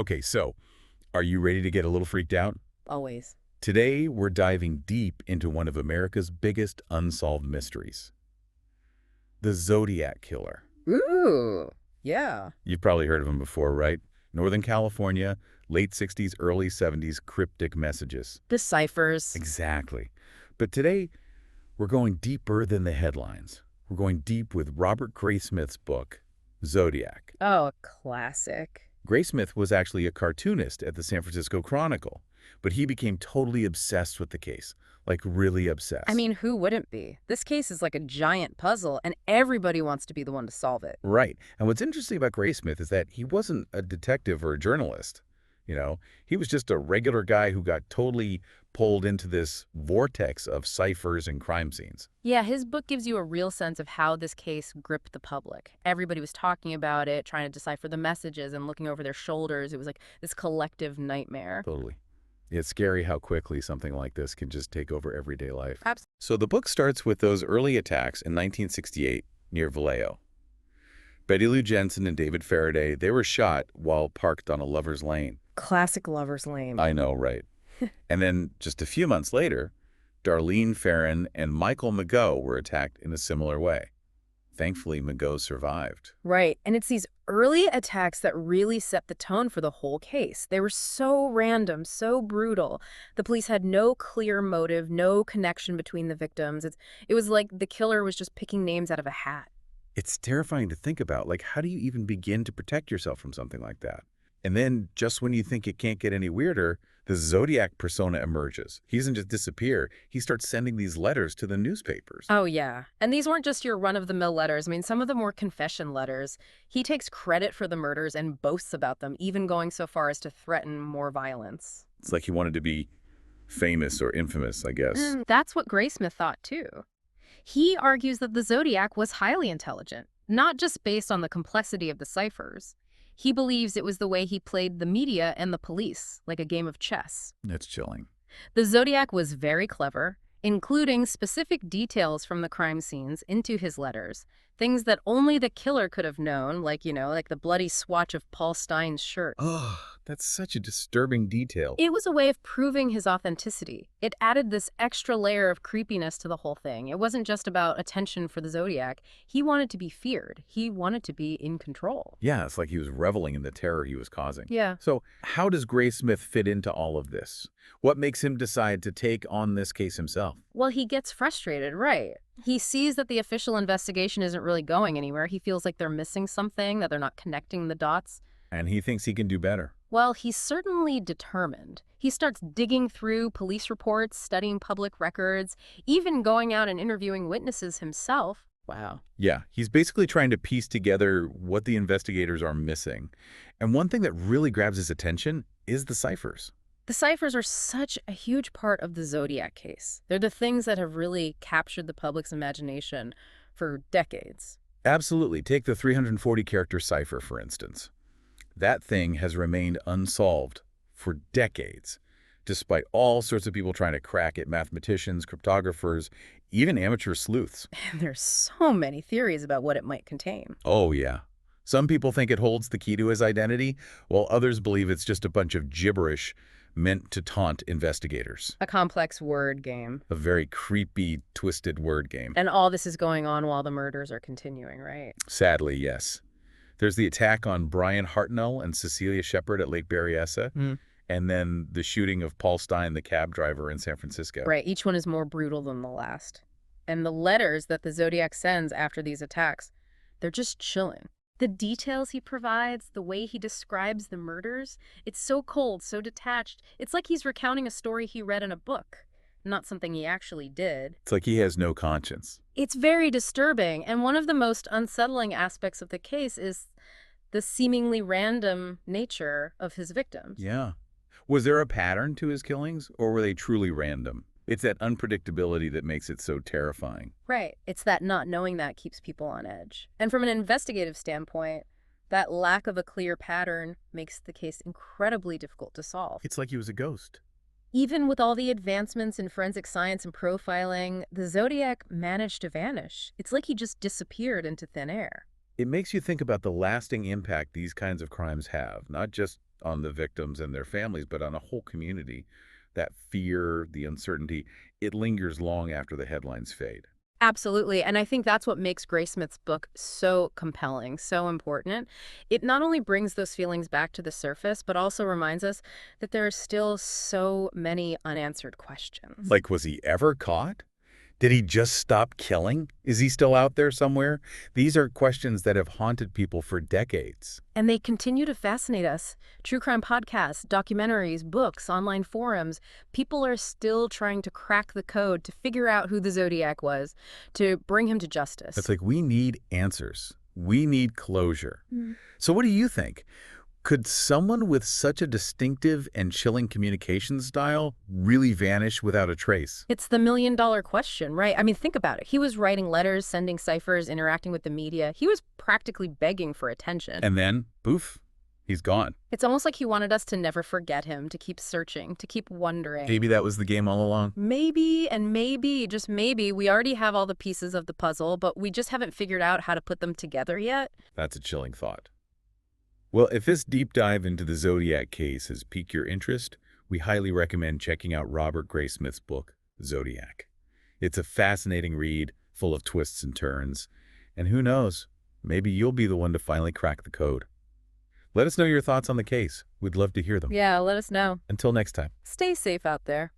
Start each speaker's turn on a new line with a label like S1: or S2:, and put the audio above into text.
S1: Okay, so are you ready to get a little freaked out?
S2: Always.
S1: Today, we're diving deep into one of America's biggest unsolved mysteries, the Zodiac Killer.
S2: Ooh, yeah.
S1: You've probably heard of him before, right? Northern California, late 60s, early 70s, cryptic messages.
S2: The ciphers.
S1: Exactly. But today, we're going deeper than the headlines. We're going deep with Robert Graysmith's book, Zodiac.
S2: Oh, a classic.
S1: Graysmith was actually a cartoonist at the San Francisco Chronicle, but he became totally obsessed with the case, like really
S2: I
S1: obsessed.
S2: mean, who wouldn't be? This case is like a giant puzzle, and everybody wants to be the one to solve it.
S1: Right. And what's interesting about Graysmith is that he wasn't a detective or a journalist. He was just a regular guy who got totally pulled into this vortex of ciphers and crime scenes.
S2: Yeah, his book gives you a real sense of how this case gripped the public. Everybody was talking about it, trying to decipher the messages and looking over their shoulders. It was like this collective nightmare.
S1: Totally. It's scary how quickly something like this can just take over everyday life.
S2: Absolutely.
S1: So the book starts with those early attacks in 1968 near Vallejo. Betty Lou Jensen and David Faraday, they were shot while parked on a lover's lane.
S2: Classic lover's lane.
S1: I know, right? And then just a few months later, Darlene Ferrin and Michael Mageau were attacked in a similar way. Thankfully, Mageau survived.
S2: Right. And it's these early attacks that really set the tone for the whole case. They were so random, so brutal. The police had no clear motive, no connection between the victims. It was like the killer was just picking names out of a hat.
S1: It's terrifying to think about. Like, how do you even begin to protect yourself from something like that? And then, just when you think it can't get any weirder, the Zodiac persona emerges. He doesn't just disappear. He starts sending these letters to the newspapers.
S2: Oh, yeah. And these weren't just your run-of-the-mill letters. I mean, some of them were confession letters. He takes credit for the murders and boasts about them, even going so far as to threaten more violence.
S1: It's like he wanted to be famous or infamous, I guess.
S2: That's what Graysmith thought, too. He argues that the Zodiac was highly intelligent, not just based on the complexity of the ciphers. He believes it was the way he played the media and the police, like a game of chess.
S1: That's chilling.
S2: The Zodiac was very clever, including specific details from the crime scenes into his letters, things that only the killer could have known, like the bloody swatch of Paul Stein's shirt.
S1: Oh, that's such a disturbing detail.
S2: It was a way of proving his authenticity. It added this extra layer of creepiness to the whole thing. It wasn't just about attention for the Zodiac. He wanted to be feared. He wanted to be in control.
S1: Yeah, it's like he was reveling in the terror he was causing.
S2: Yeah.
S1: So how does Graysmith fit into all of this? What makes him decide to take on this case himself?
S2: Well, he gets frustrated, right? He sees that the official investigation isn't really going anywhere. He feels like they're missing something, that they're not connecting the dots.
S1: And he thinks he can do better.
S2: Well, he's certainly determined. He starts digging through police reports, studying public records, even going out and interviewing witnesses himself. Wow.
S1: Yeah, he's basically trying to piece together what the investigators are missing. And one thing that really grabs his attention is the ciphers.
S2: The ciphers are such a huge part of the Zodiac case. They're the things that have really captured the public's imagination for decades.
S1: Absolutely. Take the 340-character cipher, for instance. That thing has remained unsolved for decades, despite all sorts of people trying to crack it, mathematicians, cryptographers, even amateur sleuths.
S2: And there's so many theories about what it might contain.
S1: Oh, yeah. Some people think it holds the key to his identity, while others believe it's just a bunch of gibberish meant to taunt investigators.
S2: A complex word game.
S1: A very creepy, twisted word game.
S2: And all this is going on while the murders are continuing, right?
S1: Sadly, yes. There's the attack on Brian Hartnell and Cecilia Shepard at Lake Berryessa, and then the shooting of Paul Stein, the cab driver in San Francisco.
S2: Right, each one is more brutal than the last. And the letters that the Zodiac sends after these attacks, they're just chilling. The details he provides, the way he describes the murders, it's so cold, so detached. It's like he's recounting a story he read in a book, not something he actually did.
S1: It's like he has no conscience.
S2: It's very disturbing, and one of the most unsettling aspects of the case is the seemingly random nature of his victims.
S1: Yeah. Was there a pattern to his killings, or were they truly random? It's that unpredictability that makes it so terrifying.
S2: Right. It's that not knowing that keeps people on edge. And from an investigative standpoint, that lack of a clear pattern makes the case incredibly difficult to solve.
S1: It's like he was a ghost.
S2: Even with all the advancements in forensic science and profiling, the Zodiac managed to vanish. It's like he just disappeared into thin air.
S1: It makes you think about the lasting impact these kinds of crimes have, not just on the victims and their families, but on a whole community. That fear, the uncertainty, it lingers long after the headlines fade.
S2: Absolutely. And I think that's what makes Graysmith's book so compelling, so important. It not only brings those feelings back to the surface, but also reminds us that there are still so many unanswered questions.
S1: Like, was he ever caught? Did he just stop killing? Is he still out there somewhere? These are questions that have haunted people for decades.
S2: And they continue to fascinate us. True crime podcasts, documentaries, books, online forums. People are still trying to crack the code to figure out who the Zodiac was, to bring him to
S1: It's
S2: justice.
S1: like we need answers. We need closure. So what do you think? Could someone with such a distinctive and chilling communication style really vanish without a trace?
S2: It's the million-dollar question, right? I mean, think about it. He was writing letters, sending ciphers, interacting with the media. He was practically begging for attention.
S1: And then, poof, he's gone.
S2: It's almost like he wanted us to never forget him, to keep searching, to keep wondering.
S1: Maybe that was the game all along.
S2: Maybe, and maybe, just maybe, we already have all the pieces of the puzzle, but we just haven't figured out how to put them together yet.
S1: That's a chilling thought. Well, if this deep dive into the Zodiac case has piqued your interest, we highly recommend checking out Robert Graysmith's book, Zodiac. It's a fascinating read, full of twists and turns. And who knows, maybe you'll be the one to finally crack the code. Let us know your thoughts on the case. We'd love to hear them.
S2: Yeah, let us know.
S1: Until next time.
S2: Stay safe out there.